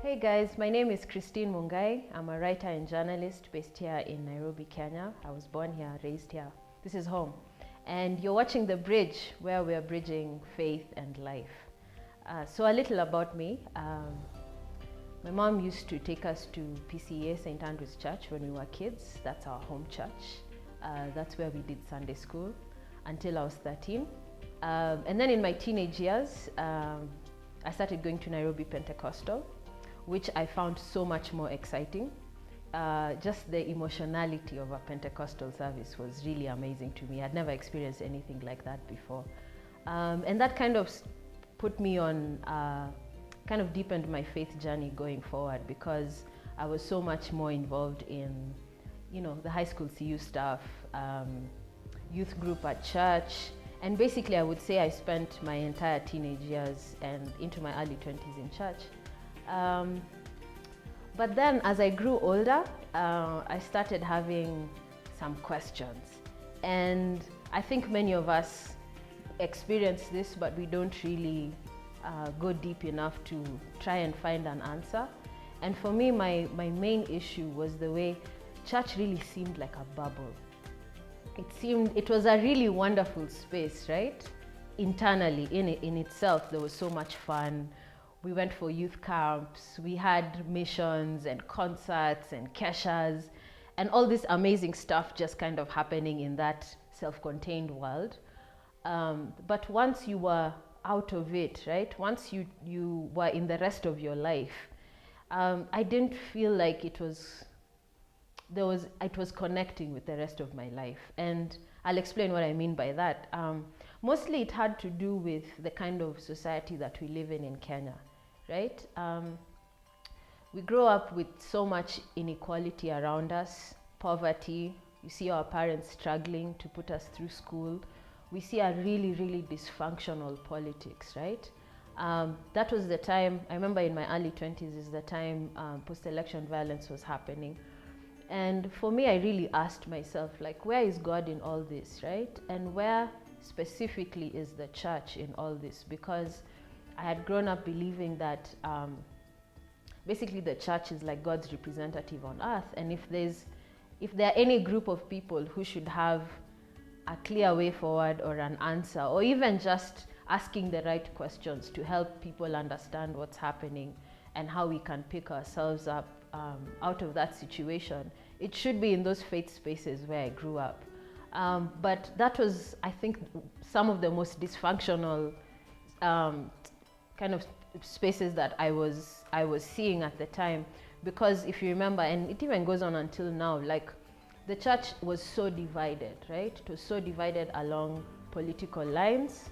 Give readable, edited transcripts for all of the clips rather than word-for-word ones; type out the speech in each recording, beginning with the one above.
Hey guys, my name is Christine Mungai. I'm a writer and journalist based here in Nairobi, Kenya. I was born here, raised here. This is home. And you're watching The Bridge, where we're bridging faith and life. So a little about me. My mom used to take us to PCA, St. Andrew's Church, when we were kids. That's our home church. That's where we did Sunday school until I was 13. And then in my teenage years, I started going to Nairobi Pentecostal, which I found so much more exciting. Just the emotionality of a Pentecostal service was really amazing to me. I'd never experienced anything like that before. And that kind of put me on, kind of deepened my faith journey going forward, because I was so much more involved in, the high school CU stuff, youth group at church. And basically I would say I spent my entire teenage years and into my early 20s in church. But then as I grew older, I started having some questions. And I think many of us experience this, but we don't really go deep enough to try and find an answer. And for me, my main issue was the way church really seemed like a bubble. It was a really wonderful space, right? Internally, in itself, there was so much fun. We went for youth camps, we had missions and concerts and keshas, and all this amazing stuff just kind of happening in that self-contained world. But once you were out of it, right? Once you were in the rest of your life, I didn't feel like it was connecting with the rest of my life. And I'll explain what I mean by that. Mostly it had to do with the kind of society that we live in Kenya, right? We grow up with so much inequality around us, poverty. You see our parents struggling to put us through school. We see a really, really dysfunctional politics, right? That was the time, I remember in my early 20s is the time post-election violence was happening. And for me, I really asked myself, like, where is God in all this, right? And where specifically is the church in all this? Because I had grown up believing that basically the church is like God's representative on earth. And if there are any group of people who should have a clear way forward or an answer, or even just asking the right questions to help people understand what's happening and how we can pick ourselves up out of that situation, it should be in those faith spaces where I grew up. But that was, I think, some of the most dysfunctional kind of spaces that I was seeing at the time. Because if you remember, and it even goes on until now, like the church was so divided, right? It was so divided along political lines,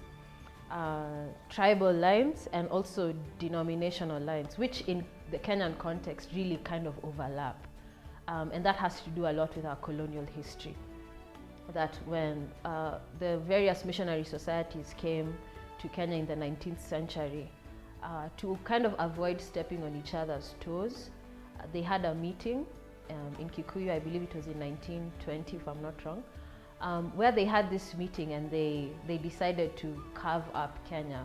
tribal lines, and also denominational lines, which in the Kenyan context really kind of overlap. And that has to do a lot with our colonial history. That when the various missionary societies came to Kenya in the 19th century, to kind of avoid stepping on each other's toes, they had a meeting in Kikuyu, I believe it was in 1920 if I'm not wrong, where they had this meeting and they decided to carve up Kenya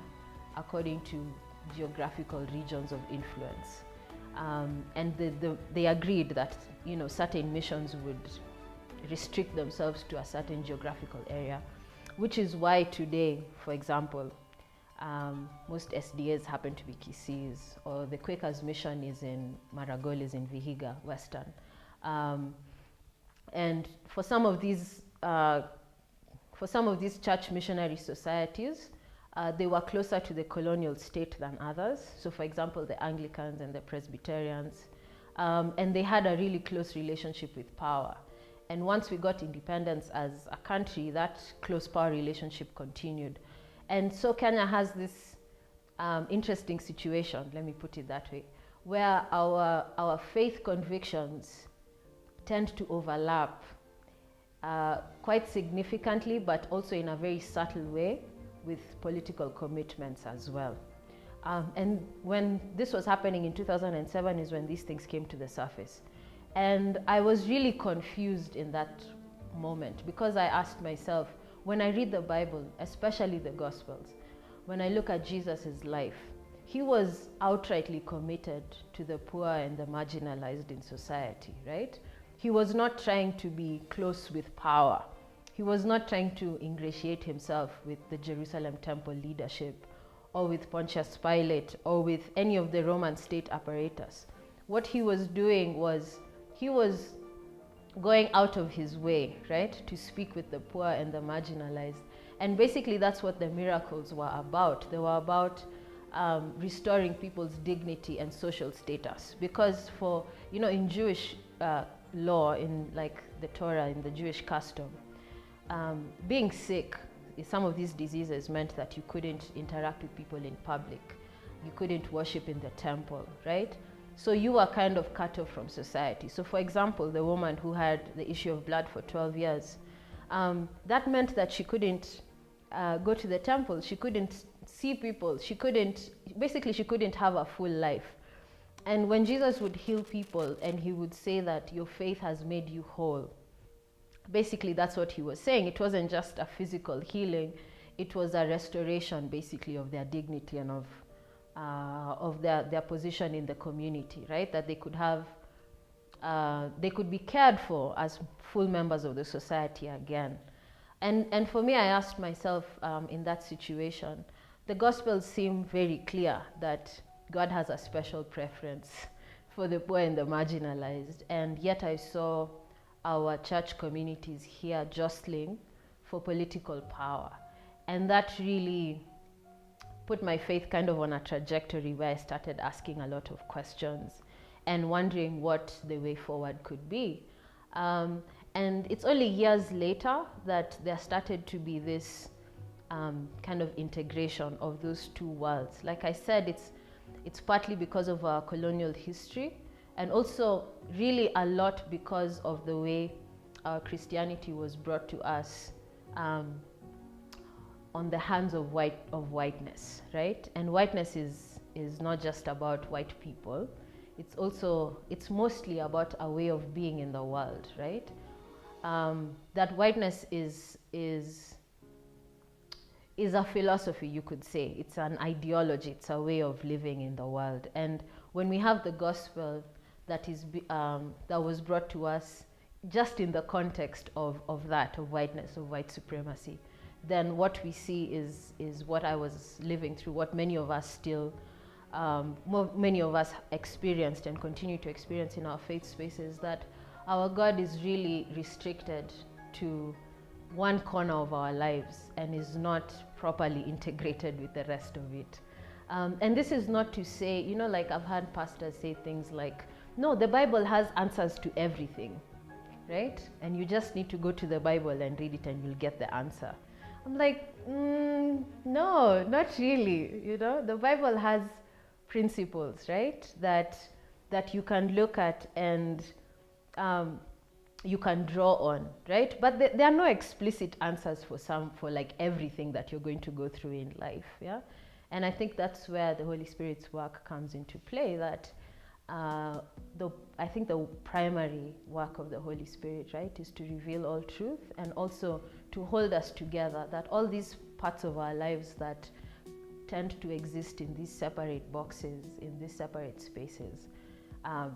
according to geographical regions of influence. And they agreed that certain missions would restrict themselves to a certain geographical area, which is why today, for example, most SDAs happen to be Kisiis, or the Quakers mission is in Maragol, is in Vihiga, Western. And for some of these church missionary societies, they were closer to the colonial state than others. So for example, the Anglicans and the Presbyterians, and they had a really close relationship with power. And once we got independence as a country, that close power relationship continued. And so Kenya has this interesting situation, let me put it that way, where our faith convictions tend to overlap quite significantly, but also in a very subtle way with political commitments as well. And when this was happening in 2007 is when these things came to the surface. And I was really confused in that moment, because I asked myself, when I read the Bible, especially the Gospels, when I look at Jesus' life, he was outrightly committed to the poor and the marginalized in society, right? He was not trying to be close with power. He was not trying to ingratiate himself with the Jerusalem temple leadership or with Pontius Pilate or with any of the Roman state apparatus. What he was doing was he was going out of his way, right, to speak with the poor and the marginalized. And basically that's what the miracles were about. They were about restoring people's dignity and social status. Because for, you know, in Jewish law, in like the Torah, in the Jewish custom, being sick, some of these diseases meant that you couldn't interact with people in public. You couldn't worship in the temple, right? So you were kind of cut off from society. So for example, the woman who had the issue of blood for 12 years, that meant that she couldn't go to the temple. She couldn't see people. She couldn't have a full life. And when Jesus would heal people and he would say that your faith has made you whole, basically that's what he was saying. It wasn't just a physical healing. It was a restoration basically of their dignity and of their position in the community, right? That they could have, they could be cared for as full members of the society again. And for me, I asked myself in that situation, the Gospels seem very clear that God has a special preference for the poor and the marginalized. And yet I saw our church communities here jostling for political power. And that really put my faith kind of on a trajectory where I started asking a lot of questions and wondering what the way forward could be. And it's only years later that there started to be this kind of integration of those two worlds. Like I said, it's partly because of our colonial history, and also really a lot because of the way our Christianity was brought to us on the hands of whiteness, right? And whiteness is not just about white people. It's mostly about a way of being in the world, right? That whiteness is a philosophy, you could say. It's an ideology. It's a way of living in the world. And when we have the gospel that was brought to us just in the context of whiteness, of white supremacy, then what we see is what I was living through, what many of us still, many of us experienced and continue to experience in our faith spaces, that our God is really restricted to one corner of our lives and is not properly integrated with the rest of it. And this is not to say, you know, like I've heard pastors say things like, no, the Bible has answers to everything, right? And you just need to go to the Bible and read it and you'll get the answer. I'm like, no, not really. You know, the Bible has principles, right? That you can look at and you can draw on, right? But there are no explicit answers for like everything that you're going to go through in life, yeah? And I think that's where the Holy Spirit's work comes into play, that I think the primary work of the Holy Spirit, right, is to reveal all truth and also to hold us together, that all these parts of our lives that tend to exist in these separate boxes, in these separate spaces,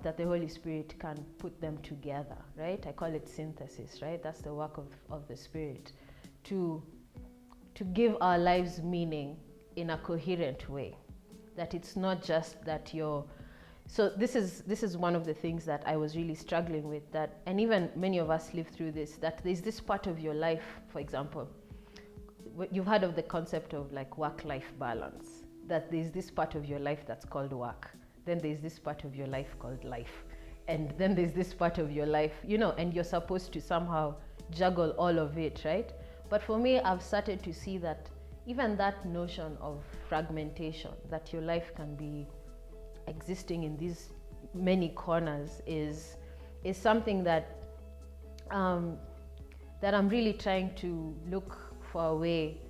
that the Holy Spirit can put them together, right? I call it synthesis, right? That's the work of the Spirit, to give our lives meaning in a coherent way, that it's not just that so this is one of the things that I was really struggling with, that, and even many of us live through this, that there's this part of your life, for example, you've heard of the concept of like work-life balance, that there's this part of your life that's called work, then there's this part of your life called life, and then there's this part of your life, you know, and you're supposed to somehow juggle all of it, right? But for me, I've started to see that even that notion of fragmentation, that your life can be existing in these many corners, is something that that I'm really trying to look for a way,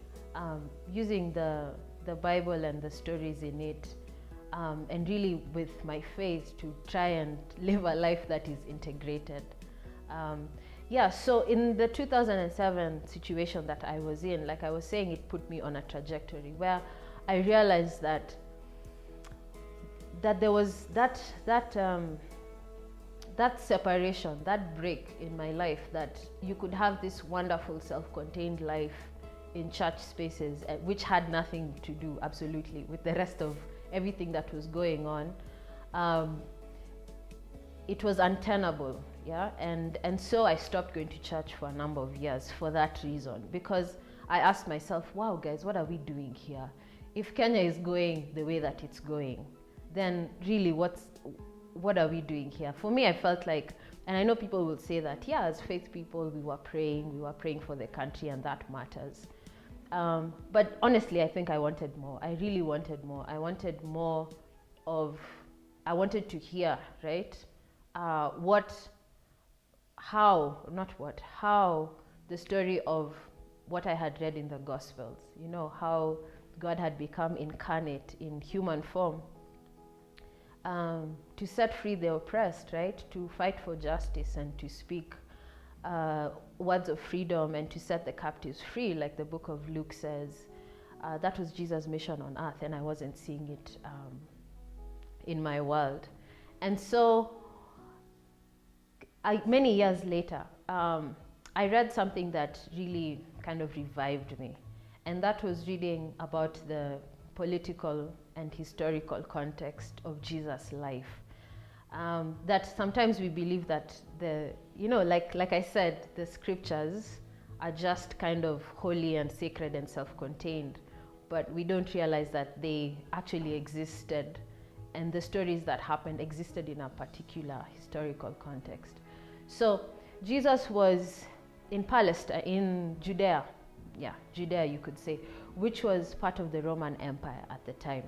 using the Bible and the stories in it, and really with my faith to try and live a life that is integrated. Yeah, so in the 2007 situation that I was in, like I was saying, it put me on a trajectory where I realized that that there was that separation, that break in my life, that you could have this wonderful self-contained life in church spaces, which had nothing to do absolutely with the rest of everything that was going on. It was untenable, yeah, and so I stopped going to church for a number of years for that reason, because I asked myself, wow guys, what are we doing here? If Kenya is going the way that it's going, then really what are we doing here? For me, I felt like, and I know people will say that, yeah, as faith people, we were praying for the country, and that matters. But honestly, I think I wanted more. I really wanted more. I wanted more of, I wanted to hear, right? How the story of what I had read in the Gospels, you know, how God had become incarnate in human form, to set free the oppressed, right? To fight for justice and to speak words of freedom and to set the captives free, like the book of Luke says. That was Jesus' mission on earth, and I wasn't seeing it in my world. And so, many years later, I read something that really kind of revived me, and that was reading about the political and historical context of Jesus' life. That sometimes we believe that like I said, the scriptures are just kind of holy and sacred and self-contained, but we don't realize that they actually existed, and the stories that happened existed in a particular historical context. So Jesus was in Palestine, in Judea, you could say, which was part of the Roman Empire at the time.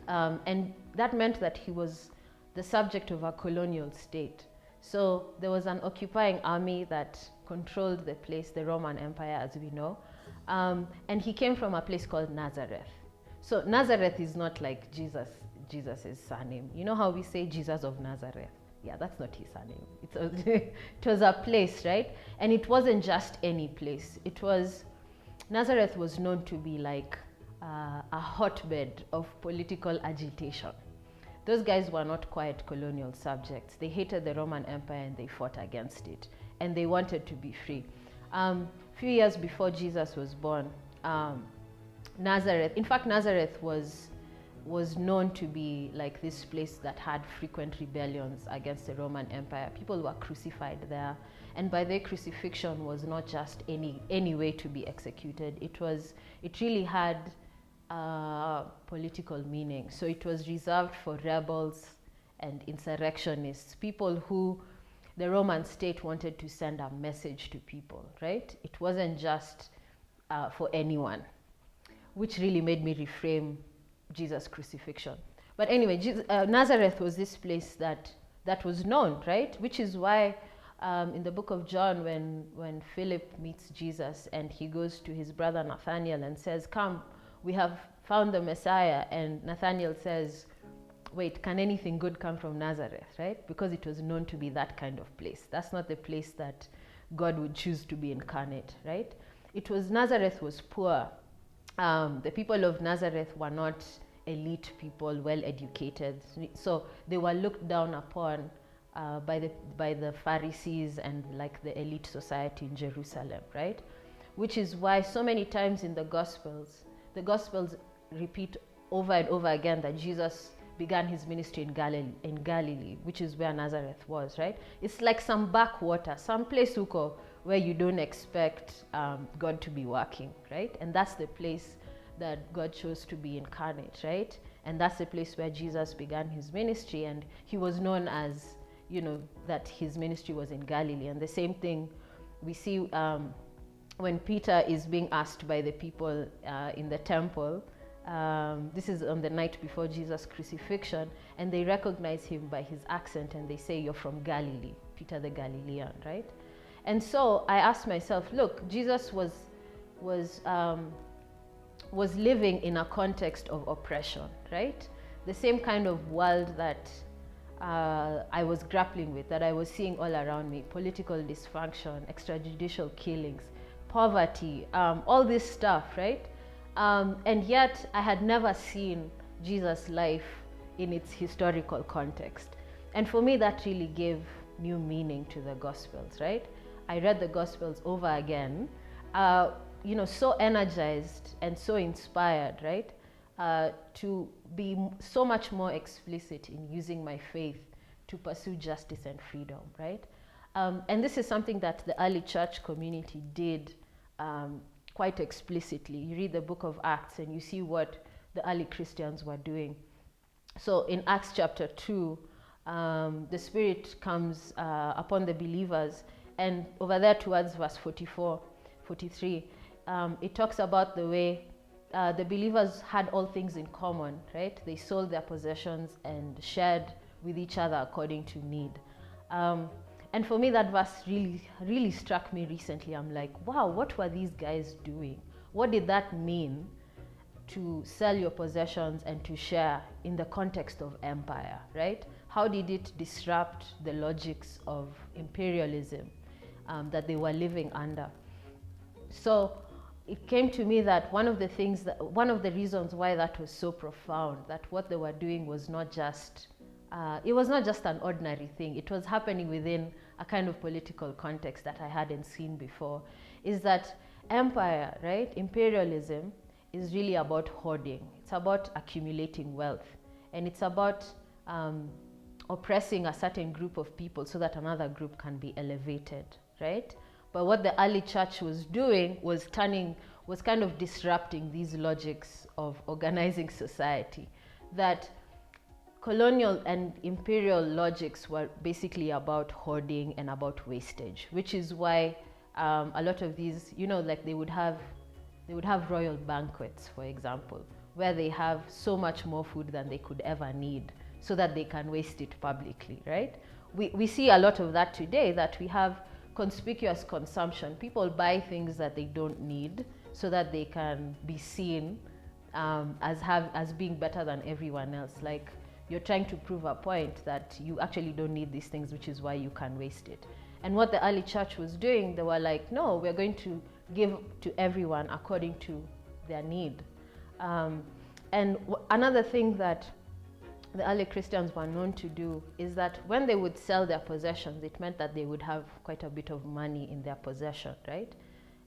And that meant that he was the subject of a colonial state. So there was an occupying army that controlled the place, the Roman Empire as we know. And he came from a place called Nazareth. So Nazareth is not like Jesus's surname. You know how we say Jesus of Nazareth? Yeah, that's not his surname. It was a place, right? And it wasn't just any place. Nazareth was known to be like a hotbed of political agitation. Those guys were not quiet colonial subjects. They hated the Roman Empire and they fought against it. And they wanted to be free. Few years before Jesus was born, Nazareth was known to be like this place that had frequent rebellions against the Roman Empire. People were crucified there. And by the crucifixion was not just any way to be executed. It really had political meaning. So it was reserved for rebels and insurrectionists, people who the Roman state wanted to send a message to people, right? It wasn't just for anyone, which really made me reframe Jesus' crucifixion. But anyway, Nazareth was this place that was known, right? Which is why in the book of John, when Philip meets Jesus and he goes to his brother Nathanael and says, "Come, we have found the Messiah," and Nathanael says, "Wait, can anything good come from Nazareth?" Right? Because it was known to be that kind of place. That's not the place that God would choose to be incarnate, right? Nazareth was poor. The people of Nazareth were not elite people, well educated. So they were looked down upon by the Pharisees and like the elite society in Jerusalem, right? Which is why so many times in the Gospels repeat over and over again that Jesus began his ministry in Galilee, which is where Nazareth was, right? It's like some backwater, some place where you don't expect God to be working, right? And that's the place that God chose to be incarnate, right? And that's the place where Jesus began his ministry, and he was known as, that his ministry was in Galilee. And the same thing we see when Peter is being asked by the people in the temple. This is on the night before Jesus' crucifixion, and they recognize him by his accent and they say, "You're from Galilee, Peter the Galilean," right? And so I asked myself, look, Jesus was living in a context of oppression, right? The same kind of world that I was grappling with, that I was seeing all around me: political dysfunction, extrajudicial killings, poverty, all this stuff, right? And yet I had never seen Jesus' life in its historical context. And for me, that really gave new meaning to the Gospels, right? I read the Gospels over again, so energized and so inspired, right? To be so much more explicit in using my faith to pursue justice and freedom, right? And this is something that the early church community did quite explicitly. You read the book of Acts and you see what the early Christians were doing. So in Acts chapter 2, the Spirit comes upon the believers, and over there towards verse 44, 43, it talks about the way the believers had all things in common, right? They sold their possessions and shared with each other according to need. And for me, that verse really struck me recently. I'm like, wow, what were these guys doing? What did that mean to sell your possessions and to share in the context of empire, right? How did it disrupt the logics of imperialism that they were living under? So it came to me that one of the reasons why that was so profound, that what they were doing was not just an ordinary thing. It was happening within a kind of political context that I hadn't seen before, is that empire, right, imperialism, is really about hoarding. It's about accumulating wealth, and it's about oppressing a certain group of people so that another group can be elevated, right? But what the early church was doing was kind of disrupting these logics of organizing society. That colonial and imperial logics were basically about hoarding and about wastage, which is why a lot of these, like they would have royal banquets, for example, where they have so much more food than they could ever need so that they can waste it publicly, right? We see a lot of that today, that we have conspicuous consumption. People buy things that they don't need so that they can be seen as being better than everyone else. Like, you're trying to prove a point that you actually don't need these things, which is why you can waste it. And what the early church was doing, they were like, no, we're going to give to everyone according to their need. Another thing that the early Christians were known to do is that when they would sell their possessions, it meant that they would have quite a bit of money in their possession, right?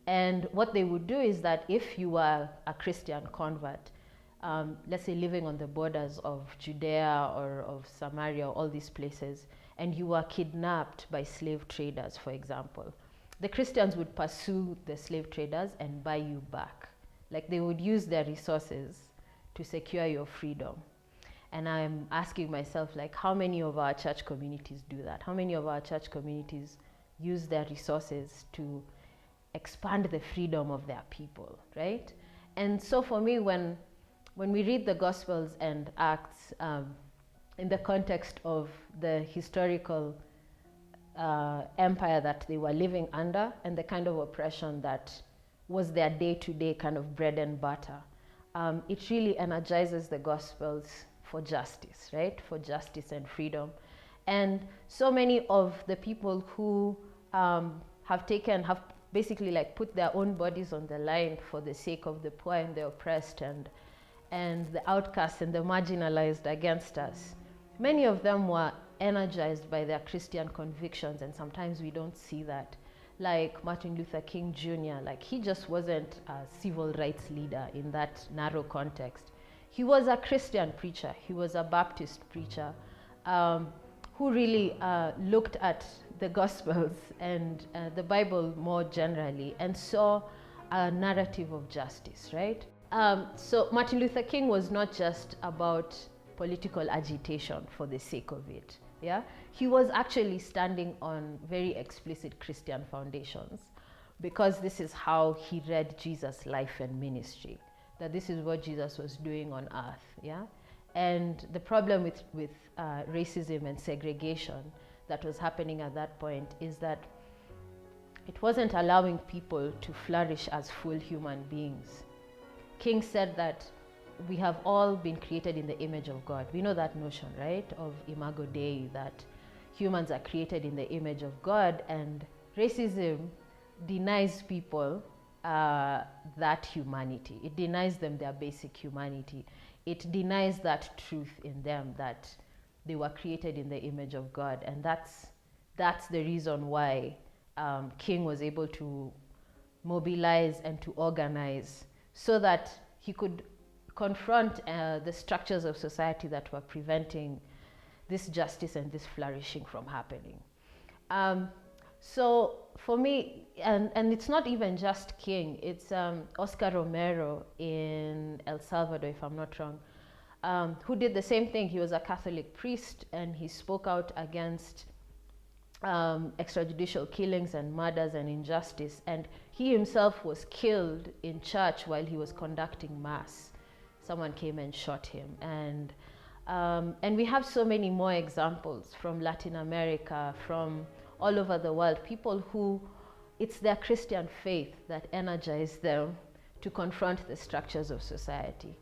And what they would do is that if you were a Christian convert, let's say living on the borders of Judea or of Samaria, all these places, and you were kidnapped by slave traders, for example, the Christians would pursue the slave traders and buy you back. Like, they would use their resources to secure your freedom. And I'm asking myself, like, how many of our church communities do that? How many of our church communities use their resources to expand the freedom of their people, right? And so for me, when we read the Gospels and Acts in the context of the historical empire that they were living under and the kind of oppression that was their day-to-day kind of bread and butter, it really energizes the Gospels for justice, right? For justice and freedom. And so many of the people who have basically like put their own bodies on the line for the sake of the poor and the oppressed and the outcasts and the marginalized against us. Many of them were energized by their Christian convictions, and sometimes we don't see that. Like Martin Luther King Jr., like, he just wasn't a civil rights leader in that narrow context. He was a Christian preacher. He was a Baptist preacher who really looked at the Gospels and the Bible more generally and saw a narrative of justice, right? So Martin Luther King was not just about political agitation for the sake of it. Yeah, he was actually standing on very explicit Christian foundations, because this is how he read Jesus' life and ministry, that this is what Jesus was doing on earth. Yeah, and the problem with racism and segregation that was happening at that point is that it wasn't allowing people to flourish as full human beings. King said that we have all been created in the image of God. We know that notion, right, of Imago Dei, that humans are created in the image of God, and racism denies people that humanity. It denies them their basic humanity. it denies that truth in them, that they were created in the image of God. And that's the reason why King was able to mobilize and to organize so that he could confront the structures of society that were preventing this justice and this flourishing from happening. So for me, and it's not even just King, it's Oscar Romero in El Salvador, if I'm not wrong, who did the same thing. He was a Catholic priest, and he spoke out against extrajudicial killings and murders and injustice. And he himself was killed in church while he was conducting mass. Someone came and shot him. And we have so many more examples from Latin America, from all over the world, people who it's their Christian faith that energized them to confront the structures of society.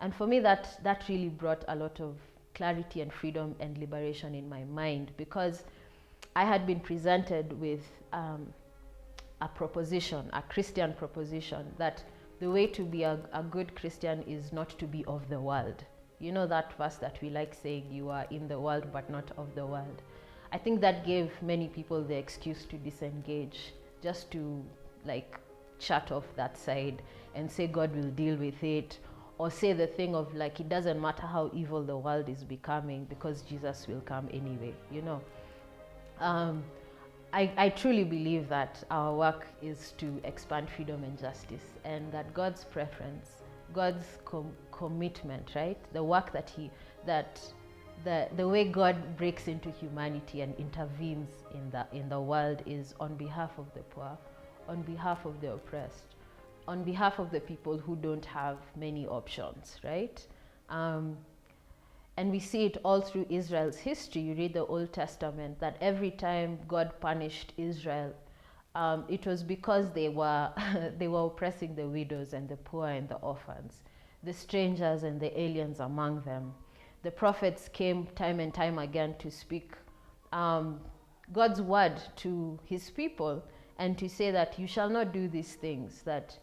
And for me, that really brought a lot of clarity and freedom and liberation in my mind, because I had been presented with a proposition, a Christian proposition, that the way to be a good Christian is not to be of the world. You know that verse that we like saying, you are in the world but not of the world. I think that gave many people the excuse to disengage, just to like shut off that side and say God will deal with it, or say the thing of like, it doesn't matter how evil the world is becoming because Jesus will come anyway, you know. I truly believe that our work is to expand freedom and justice, and that God's preference, God's commitment, right? The work that the way God breaks into humanity and intervenes in the world is on behalf of the poor, on behalf of the oppressed, on behalf of the people who don't have many options, right? And we see it all through Israel's history. You read the Old Testament, that every time God punished Israel, it was because they were they were oppressing the widows and the poor and the orphans, the strangers and the aliens among them. The prophets came time and time again to speak God's word to his people and to say that you shall not do these things, that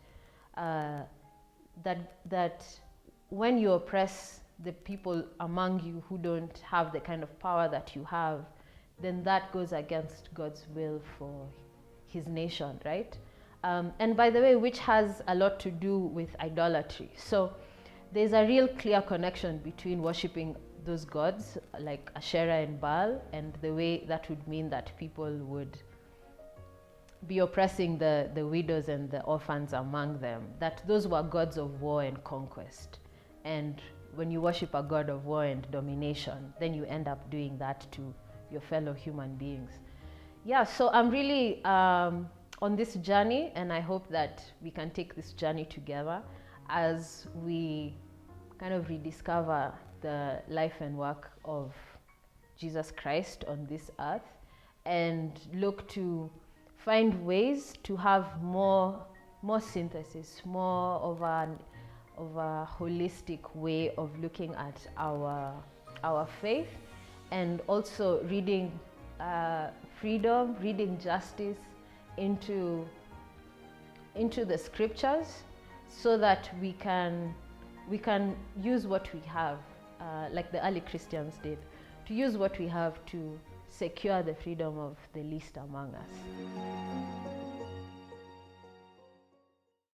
when you oppress the people among you who don't have the kind of power that you have, then that goes against God's will for his nation, right? And by the way, which has a lot to do with idolatry. So there's a real clear connection between worshipping those gods like Asherah and Baal, and the way that would mean that people would be oppressing the widows and the orphans among them, that those were gods of war and conquest. And when you worship a god of war and domination, then you end up doing that to your fellow human beings. Yeah, so I'm really on this journey, and I hope that we can take this journey together as we kind of rediscover the life and work of Jesus Christ on this earth, and look to find ways to have more synthesis, more of a holistic way of looking at our faith, and also reading freedom, reading justice into the scriptures, so that we can use what we have, like the early Christians did, to use what we have to secure the freedom of the least among us.